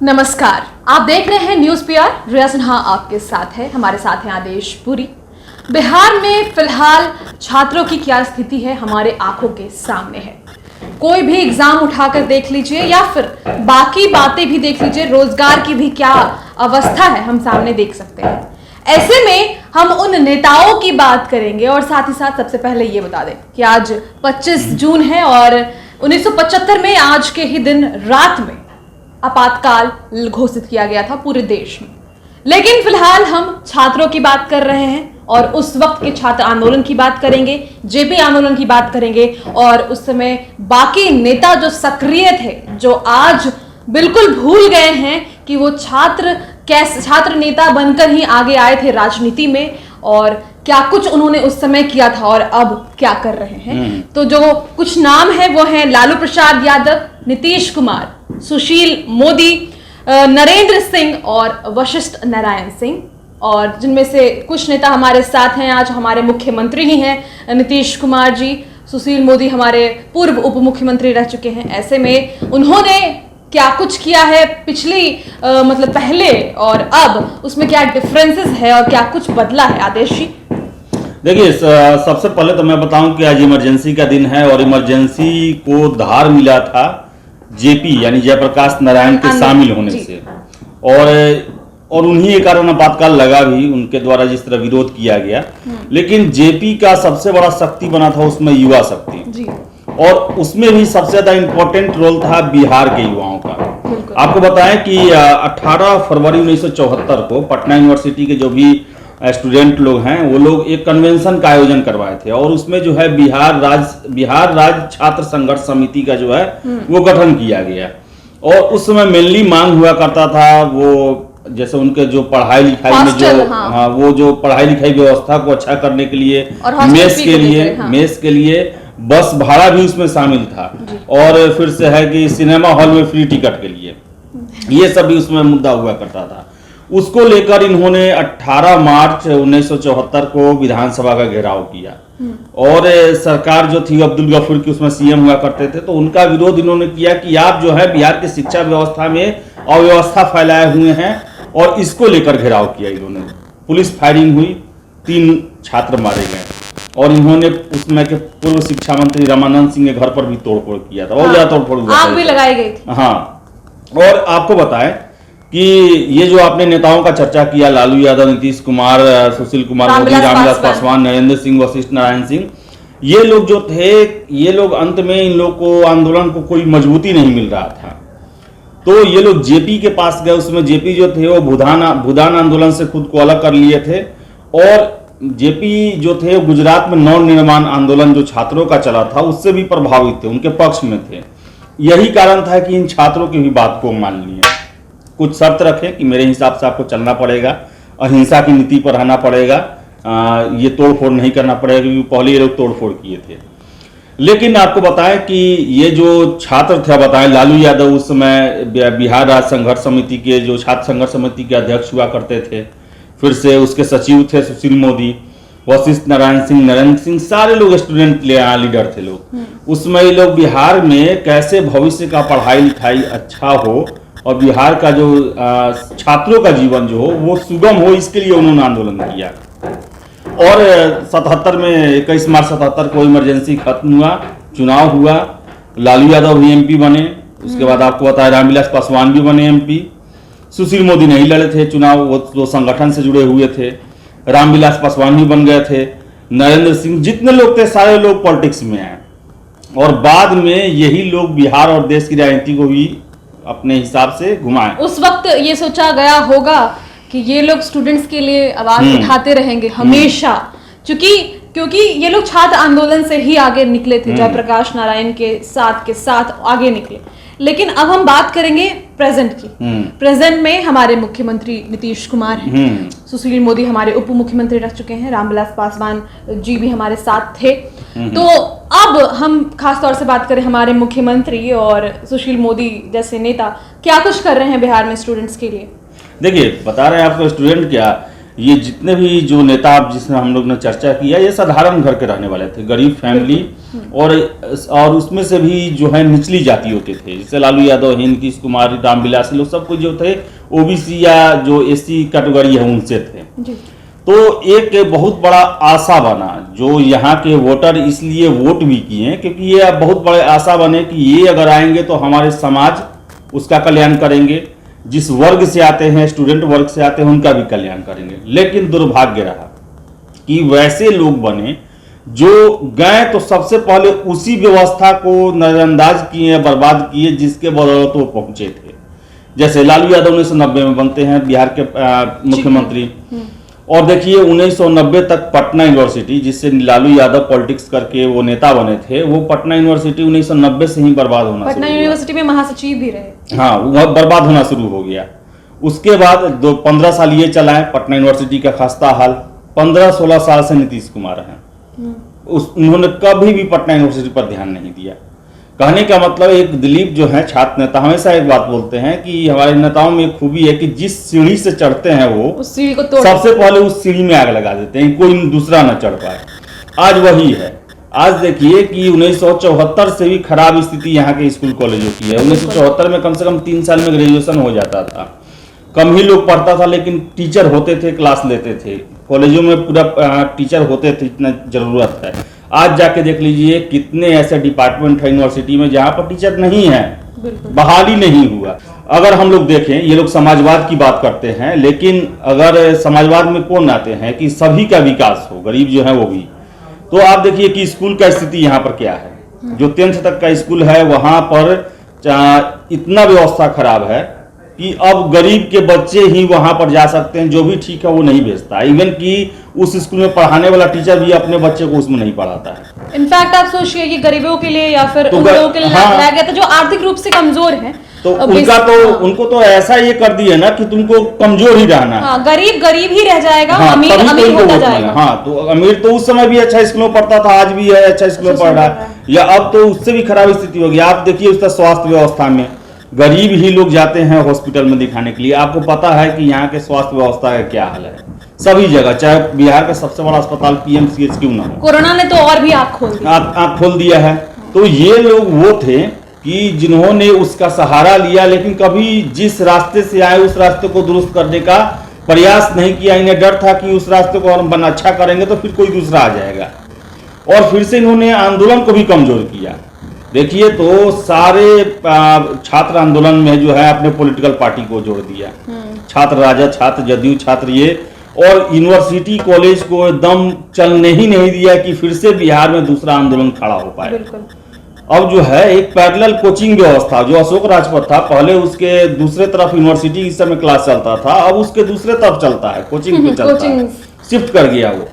नमस्कार, आप देख रहे हैं न्यूज पीआर। रिया सिन्हा आपके साथ है, हमारे साथ हैं आदेश पुरी। बिहार में फिलहाल छात्रों की क्या स्थिति है हमारे आंखों के सामने है। कोई भी एग्जाम उठाकर देख लीजिए या फिर बाकी बातें भी देख लीजिए, रोजगार की भी क्या अवस्था है हम सामने देख सकते हैं। ऐसे में हम उन नेताओं की बात करेंगे और साथ ही साथ सबसे पहले ये बता दें कि आज 25 जून है और 1975 में आज के ही दिन रात में आपातकाल घोषित किया गया था पूरे देश में। लेकिन फिलहाल हम छात्रों की बात कर रहे हैं और उस वक्त के छात्र आंदोलन की बात करेंगे, जेपी आंदोलन की बात करेंगे और उस समय बाकी नेता जो सक्रिय थे, जो आज बिल्कुल भूल गए हैं कि वो छात्र नेता बनकर ही आगे आए थे राजनीति में और क्या कुछ उन्होंने उस समय किया था और अब क्या कर रहे हैं। तो जो कुछ नाम है वो हैं लालू प्रसाद यादव, नीतीश कुमार, सुशील मोदी, नरेंद्र सिंह और वशिष्ठ नारायण सिंह। और जिनमें से कुछ नेता हमारे साथ हैं, आज हमारे मुख्यमंत्री ही हैं नीतीश कुमार जी, सुशील मोदी हमारे पूर्व उप मुख्यमंत्री रह चुके हैं। ऐसे में उन्होंने क्या कुछ किया है पिछली मतलब पहले और अब, उसमें क्या डिफरेंसेस है और क्या कुछ बदला है आदेश जी? देखिए, सबसे पहले तो मैं बताऊं कि आज इमरजेंसी का दिन है और इमरजेंसी को धार मिला था जेपी यानी जयप्रकाश नारायण के शामिल होने से और उन्हीं के कारण आपातकाल लगा भी, उनके द्वारा जिस तरह विरोध किया गया। लेकिन जेपी का सबसे बड़ा शक्ति बना था उसमें युवा शक्ति, और उसमें भी सबसे ज्यादा इंपॉर्टेंट रोल था बिहार के युवाओं का। आपको बताएं कि 18 फरवरी 1974 को पटना यूनिवर्सिटी के जो भी स्टूडेंट लोग हैं वो लोग एक कन्वेंशन का आयोजन करवाए थे और उसमें जो है बिहार राज्य छात्र संघर्ष समिति का जो है वो गठन किया गया। और उस समय मेनली मांग हुआ करता था वो जैसे उनके जो पढ़ाई लिखाई में जो वो जो पढ़ाई लिखाई व्यवस्था को अच्छा करने के लिए मेस के लिए बस भाड़ा भी उसमें शामिल था, और फिर से है कि सिनेमा हॉल में फ्री टिकट के लिए, ये सब भी उसमें मुद्दा हुआ करता था। उसको लेकर इन्होंने 18 मार्च 1974 को विधानसभा का घेराव किया और सरकार जो थी अब्दुल गफूर की, उसमें सीएम हुआ करते थे, तो उनका विरोध इन्होंने किया कि आप जो है बिहार की शिक्षा व्यवस्था में अव्यवस्था फैलाए हुए हैं, और इसको लेकर घेराव किया इन्होंने। पुलिस फायरिंग हुई, 3 छात्र मारे गए और इन्होंने उसमें के पूर्व शिक्षा मंत्री रामानंद सिंह के घर पर भी तोड़फोड़ किया था, और ज्यादा तोड़फोड़ हुआ, आग भी लगाई गई थी। हाँ, और आपको बताएं कि ये जो आपने नेताओं का चर्चा किया, लालू यादव, नीतीश कुमार, सुशील कुमार मोदी, रामविलास पासवान, नरेंद्र सिंह, वशिष्ठ नारायण सिंह, ये लोग जो थे, ये लोग अंत में इन लोग को आंदोलन को कोई मजबूती नहीं मिल रहा था, तो ये लोग जेपी के पास गए। उसमें जेपी जो थे वो भूदान आंदोलन से खुद को अलग कर लिए थे, और जेपी जो थे वो गुजरात में नव निर्माण आंदोलन जो छात्रों का चला था उससे भी प्रभावित थे, उनके पक्ष में थे। यही कारण था कि इन छात्रों की भी बात को मान लिए, कुछ शर्त रखें कि मेरे हिसाब से आपको चलना पड़ेगा, अहिंसा की नीति पर रहना पड़ेगा, ये तोड़फोड़ नहीं करना पड़ेगा, क्योंकि पहले ये लोग तोड़फोड़ किए थे। लेकिन आपको बताएं कि ये जो छात्र थे, बताएं लालू यादव उस समय बिहार राज्य संघर्ष समिति के जो छात्र संघर्ष समिति के अध्यक्ष हुआ करते थे, फिर से उसके सचिव थे सुशील मोदी, वशिष्ठ नारायण सिंह, नरेंद्र सिंह, सारे लोग स्टूडेंट लीडर थे लोग। उसमें ये लोग बिहार में कैसे भविष्य का पढ़ाई लिखाई अच्छा हो और बिहार का जो छात्रों का जीवन जो हो वो सुगम हो, इसके लिए उन्होंने आंदोलन किया। और 77 में 21 मार्च 77 को इमरजेंसी खत्म हुआ, चुनाव हुआ, लालू यादव भी एमपी बने। उसके बाद आपको बताया रामविलास पासवान भी बने एमपी, सुशील मोदी नहीं लड़े थे चुनाव, वो तो संगठन से जुड़े हुए थे। रामविलास पासवान भी बन गए थे, नरेंद्र सिंह, जितने लोग थे सारे लोग पॉलिटिक्स में आए, और बाद में यही लोग बिहार और देश की राजनीति को भी अपने हिसाब से घुमाए। उस वक्त ये सोचा गया होगा कि ये लोग स्टूडेंट्स के लिए आवाज उठाते रहेंगे हमेशा, क्योंकि ये लोग छात्र आंदोलन से ही आगे निकले थे, जयप्रकाश नारायण के साथ आगे निकले। लेकिन अब हम बात करेंगे प्रेजेंट की। प्रेजेंट में हमारे मुख्यमंत्री नीतीश कुमार हैं, सुशील मोदी हमारे उप मुख्यमंत्री रह चुके हैं, रामविलास पासवान जी भी हमारे साथ थे। तो अब हम खास तौर से बात करें हमारे मुख्यमंत्री और सुशील मोदी जैसे नेता क्या कुछ कर रहे हैं बिहार में स्टूडेंट्स के लिए। देखिए, बता रहे हैं आपको स्टूडेंट क्या ये जितने भी जो नेता आप जिसमें हम लोग ने चर्चा किया, ये साधारण घर के रहने वाले थे, गरीब फैमिली, और उसमें से भी जो है निचली जातियों के थे, जैसे लालू यादव, नीतीश कुमार, रामविलास, लोग सब कुछ जो थे ओबीसी या जो एससी कैटेगरी है उनसे थे। तो एक बहुत बड़ा आशा बना, जो यहाँ के वोटर इसलिए वोट भी किए क्योंकि ये बहुत बड़े आशा बने कि ये अगर आएंगे तो हमारे समाज उसका कल्याण करेंगे, जिस वर्ग से आते हैं, स्टूडेंट वर्ग से आते हैं, उनका भी कल्याण करेंगे। लेकिन दुर्भाग्य रहा कि वैसे लोग बने जो गए तो सबसे पहले उसी व्यवस्था को नजरअंदाज किए, बर्बाद किए, जिसके बदौलत वो पहुंचे थे। जैसे लालू यादव 1990 में बनते हैं बिहार के मुख्यमंत्री, और देखिए 1990 तक पटना यूनिवर्सिटी, जिससे लालू यादव पॉलिटिक्स करके वो नेता बने थे, वो पटना यूनिवर्सिटी 1990 से ही बर्बाद होना, पटना यूनिवर्सिटी में महासचिव भी रहे। हाँ, वह बर्बाद होना शुरू हो गया। उसके बाद 15 साल ये चलाए पटना यूनिवर्सिटी का खस्ता हाल। 15-16 साल से नीतीश कुमार हैं, उन्होंने कभी भी पटना यूनिवर्सिटी पर ध्यान नहीं दिया। कहने का मतलब, एक दिलीप जो है छात्र नेता हमेशा एक बात बोलते हैं कि हमारे नेताओं में एक खूबी है कि जिस सीढ़ी से चढ़ते हैं वो उस सीढ़ी को तोड़, सबसे पहले उस सीढ़ी में आग लगा देते हैं, कोई दूसरा न चढ़ पाए। आज वही है। आज देखिए कि 1974 से भी खराब स्थिति यहाँ के स्कूल कॉलेजों की है। 1974 में कम से कम 3 साल में ग्रेजुएशन हो जाता था, कम ही लोग पढ़ता था, लेकिन टीचर होते थे, क्लास लेते थे, कॉलेजों में पूरा टीचर होते थे, इतना जरूरत है। आज जाके देख लीजिए कितने ऐसे डिपार्टमेंट है यूनिवर्सिटी में जहां पर टीचर नहीं है, बहाली नहीं हुआ। अगर हम लोग देखें, ये लोग समाजवाद की बात करते हैं, लेकिन अगर समाजवाद में कौन आते हैं कि सभी का विकास हो, गरीब जो है वो भी, तो आप देखिए कि स्कूल का स्थिति यहाँ पर क्या है। जो 10th तक का स्कूल है वहां पर इतना व्यवस्था खराब है कि अब गरीब के बच्चे ही वहां पर जा सकते हैं, जो भी ठीक है वो नहीं भेजता। इवन कि उस स्कूल में पढ़ाने वाला टीचर भी अपने बच्चे को उसमें नहीं पढ़ाता है। इनफैक्ट आप सोचिए कि गरीबों के लिए या फिर उन लोगों के लिए लाया गया था जो आर्थिक रूप से कमजोर हैं, तो उनको तो ऐसा ये कर दिया ना कि तुमको कमजोर ही रहना है। गरीब गरीब ही रह जाएगा, अमीर अमीर होता जाएगा। हाँ, तो अमीर तो उस समय भी अच्छा स्कूल में पढ़ता था, आज भी है अच्छा स्कूल में पढ़ रहा है, या अब तो उससे भी खराब स्थिति होगी। आप देखिए उसका स्वास्थ्य व्यवस्था में गरीब ही लोग जाते हैं हॉस्पिटल में दिखाने के लिए। आपको पता है कि यहाँ के स्वास्थ्य व्यवस्था का क्या हाल है सभी जगह, चाहे बिहार का सबसे बड़ा अस्पताल PMCH क्यों ना हो। कोरोना ने तो और भी आंख खोल दिया है। तो ये लोग वो थे कि जिन्होंने उसका सहारा लिया, लेकिन कभी जिस रास्ते से आए उस रास्ते को दुरुस्त करने का प्रयास नहीं किया। इन्हें डर था कि उस रास्ते को हम अच्छा करेंगे तो फिर कोई दूसरा आ जाएगा, और फिर से इन्होंने आंदोलन को भी कमजोर किया। देखिए तो सारे छात्र आंदोलन में जो है अपने पॉलिटिकल पार्टी को जोड़ दिया, छात्र राजद, छात्र जदयू, छात्र ये, और यूनिवर्सिटी कॉलेज को एकदम चलने ही नहीं दिया कि फिर से बिहार में दूसरा आंदोलन खड़ा हो पाए। अब जो है एक पैरेलल कोचिंग व्यवस्था, जो अशोक राजपथ था पहले, उसके दूसरे तरफ यूनिवर्सिटी इस समय क्लास चलता था, अब उसके दूसरे तरफ चलता है, कोचिंग पे चलता है, शिफ्ट कर गया वो।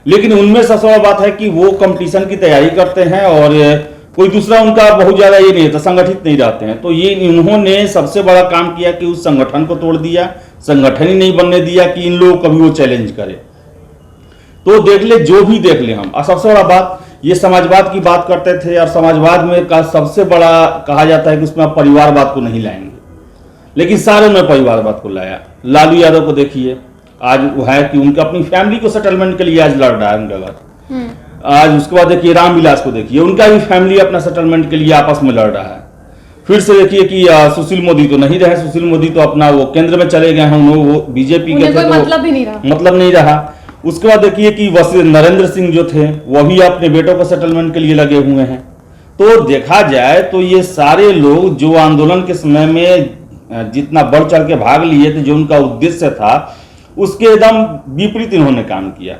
लेकिन उनमें सबसे बड़ी बात है कि वो कंपटीशन की तैयारी करते हैं और कोई दूसरा उनका बहुत ज्यादा ये नहीं था, संगठित नहीं रहते हैं। तो ये इन्होंने सबसे बड़ा काम किया कि उस संगठन को तोड़ दिया, संगठन ही नहीं बनने दिया कि इन लोगों को कभी वो चैलेंज करे। तो देख ले, जो भी देख ले हम, और सबसे बड़ा बात, ये समाजवाद की बात करते थे, और समाजवाद में का सबसे बड़ा कहा जाता है कि उसमें आप परिवारवाद को नहीं लाएंगे, लेकिन सारे में परिवारवाद को लाया। लालू यादव को देखिए, आज वो है कि उनका अपनी फैमिली को सेटलमेंट के लिए आज लड़ रहा है उनका घर। आज उसके बाद देखिए रामविलास को देखिए, उनका भी फैमिली अपना सेटलमेंट के लिए आपस में लड़ रहा है। फिर से देखिए कि सुशील मोदी तो नहीं रहे, सुशील मोदी तो अपना वो केंद्र में चले गए हैं, वो बीजेपी के थे, तो मतलब नहीं रहा। उसके बाद देखिए कि नरेंद्र सिंह जो थे वो भी अपने बेटों को सेटलमेंट के लिए लगे हुए हैं। तो देखा जाए तो ये सारे लोग जो आंदोलन के समय में जितना बढ़ चढ़ के भाग लिए थे, जो उनका उद्देश्य था, उसके एकदम विपरीत इन्होंने काम किया।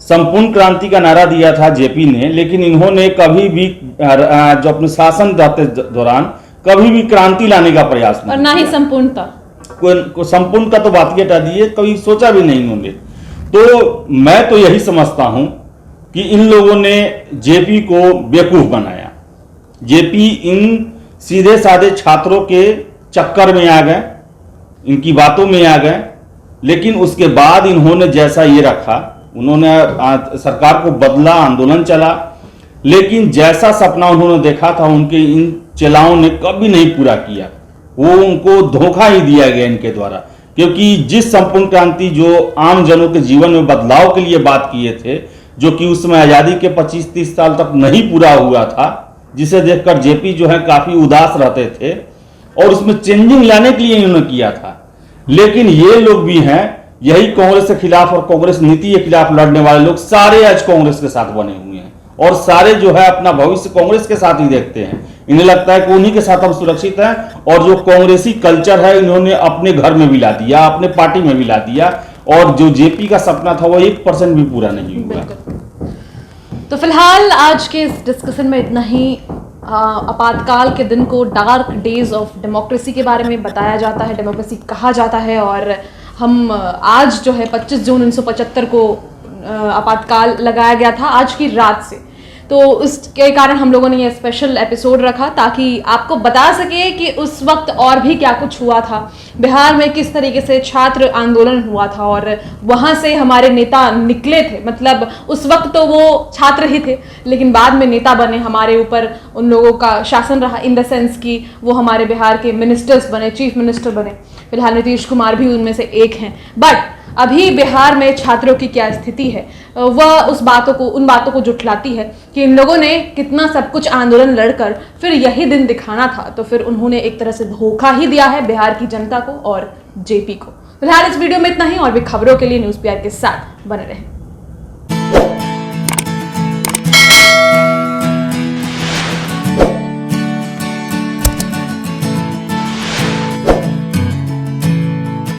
संपूर्ण क्रांति का नारा दिया था जेपी ने, लेकिन इन्होंने कभी भी जो अपने शासन रहते दौरान कभी भी क्रांति लाने का प्रयास नहीं, और ना ही संपूर्णता, को संपूर्ण का तो बात ही हटा दिए, कभी सोचा भी नहीं इन्होंने। तो मैं तो यही समझता हूं कि इन लोगों ने जेपी को बेवकूफ बनाया। जेपी इन सीधे साधे छात्रों के चक्कर में आ गए, इनकी बातों में आ गए, लेकिन उसके बाद इन्होंने जैसा ये रखा, उन्होंने सरकार को बदला, आंदोलन चला, लेकिन जैसा सपना उन्होंने देखा था उनके इन चेलाओं ने कभी नहीं पूरा किया। वो उनको धोखा ही दिया गया इनके द्वारा, क्योंकि जिस संपूर्ण क्रांति जो आम जनों के जीवन में बदलाव के लिए बात किए थे, जो कि उस समय आज़ादी के 25-30 साल तक नहीं पूरा हुआ था, जिसे देखकर जेपी जो है काफ़ी उदास रहते थे और उसमें चेंजिंग लाने के लिए इन्होंने किया था। लेकिन ये लोग भी हैं, यही कांग्रेस के खिलाफ और कांग्रेस नीति के खिलाफ लड़ने वाले लोग सारे आज कांग्रेस के साथ बने हुए हैं और सारे जो है अपना भविष्य कांग्रेस के साथ ही देखते हैं। इन्हें लगता है कि उन्हीं के साथ हम सुरक्षित हैं और जो कांग्रेसी कल्चर है इन्होंने अपने घर में भी ला दिया, अपने पार्टी में भी ला दिया और जो जेपी का सपना था वो 1% भी पूरा नहीं हुआ। तो फिलहाल आज के इस डिस्कशन में इतना ही। आपातकाल के दिन को डार्क डेज ऑफ डेमोक्रेसी के बारे में बताया जाता है, डेमोक्रेसी कहा जाता है और हम आज जो है 25 जून 1975 को आपातकाल लगाया गया था आज की रात से। तो इसके कारण हम लोगों ने ये स्पेशल एपिसोड रखा ताकि आपको बता सके कि उस वक्त और भी क्या कुछ हुआ था, बिहार में किस तरीके से छात्र आंदोलन हुआ था और वहाँ से हमारे नेता निकले थे। मतलब उस वक्त तो वो छात्र ही थे लेकिन बाद में नेता बने, हमारे ऊपर उन लोगों का शासन रहा इन द सेंस कि वो हमारे बिहार के मिनिस्टर्स बने, चीफ मिनिस्टर बने। फिलहाल नीतीश कुमार भी उनमें से एक हैं। बट अभी बिहार में छात्रों की क्या स्थिति है वह उन बातों को जुटलाती है कि इन लोगों ने कितना सब कुछ आंदोलन लड़कर फिर यही दिन दिखाना था, तो फिर उन्होंने एक तरह से धोखा ही दिया है बिहार की जनता को और जेपी को। फिलहाल इस वीडियो में इतना ही और भी खबरों के लिए न्यूज़ पीआर के साथ बने रहें।